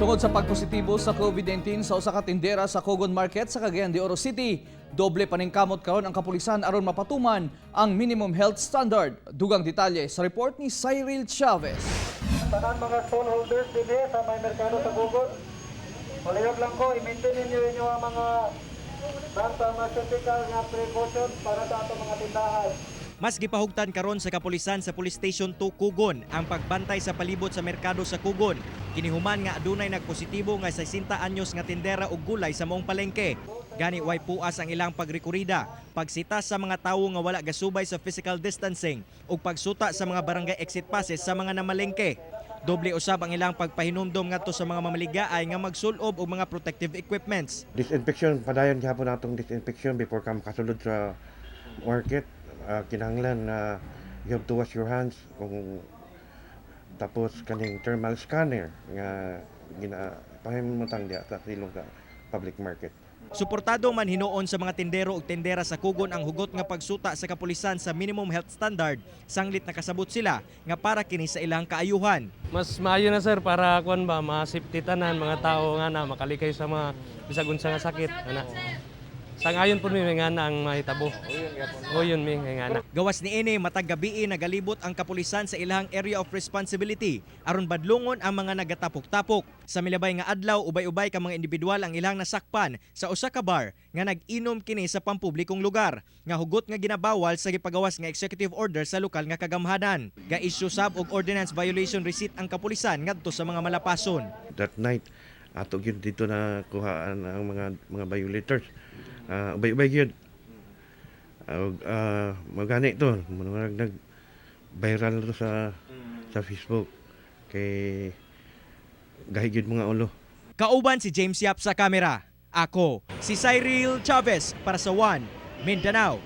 Tungod sa pagpositibo sa COVID-19 sa usa ka tindera sa Cogon Market sa Cagayan de Oro City, doble paningkamot karon ang kapulisan aron mapatuman ang minimum health standard. Dugang detalye sa report ni Cyril Chavez. Tanan mga stallholders din sa may merkado sa Cogon. Malihog lang ko, i-maintain ninyo ang mga pharmaceutical nga precautions para sa ato mga tindahan. Mas gipahugtan karon sa kapulisan sa Police Station 2 Cogon ang pagbantay sa palibot sa merkado sa Cogon. Kinihuman nga adunay nagpositibo nga 60 anyos nga tindera og gulay sa maong palengke. Gani way puas ang ilang pagrekurida, pagsita sa mga tawo nga wala gasubay sa physical distancing ug pagsuta sa mga barangay exit passes sa mga namalengke. Doble usab ang ilang pagpahinumdom ngadto sa mga mamaligyaay nga magsulob og mga protective equipments. Disinfection, padayon gyapon natong disinfection before ka makasulod sa market. Kinahanglan na you have to wash your hands tapos kaning thermal scanner nga ginapahimutang diya sa silong sa public market. Suportado man hinuon sa mga tindero ug tindera sa Cogon ang hugot nga pagsuta sa kapulisan sa minimum health standard, sanglit nakasabot sila nga para kini sa ilang kaayuhan. Mas maayo na sir para kuan ba ma-safety tanan mga tao nga na makalikay sa mga bisag unsa nga sakit ana. Sangayon po mi nga na ang mahitabo. O yun mi nga na. Gawas ni ini matag gabi nagalibot ang kapulisan sa ilang area of responsibility aron badlongon ang mga nagatapok-tapok. Sa milabay nga adlaw ubay-ubay ka mga individual ang ilang nasakpan sa usa ka bar nga nag-inom kini sa pampublikong lugar nga hugot nga ginabawal sa gipagawas nga executive order sa lokal nga kagamhanan. Ga-issue sab og ordinance violation receipt ang kapulisan ngadto sa mga malapason. That night ato gyud dito na kuhaan ang mga violators. Ubay-ubay gyud. Magani to, nag-viral to sa Facebook kay gahi gyud mga ulo. Kauban si James Yap sa kamera. Ako si Cyril Chavez para sa One Mindanao.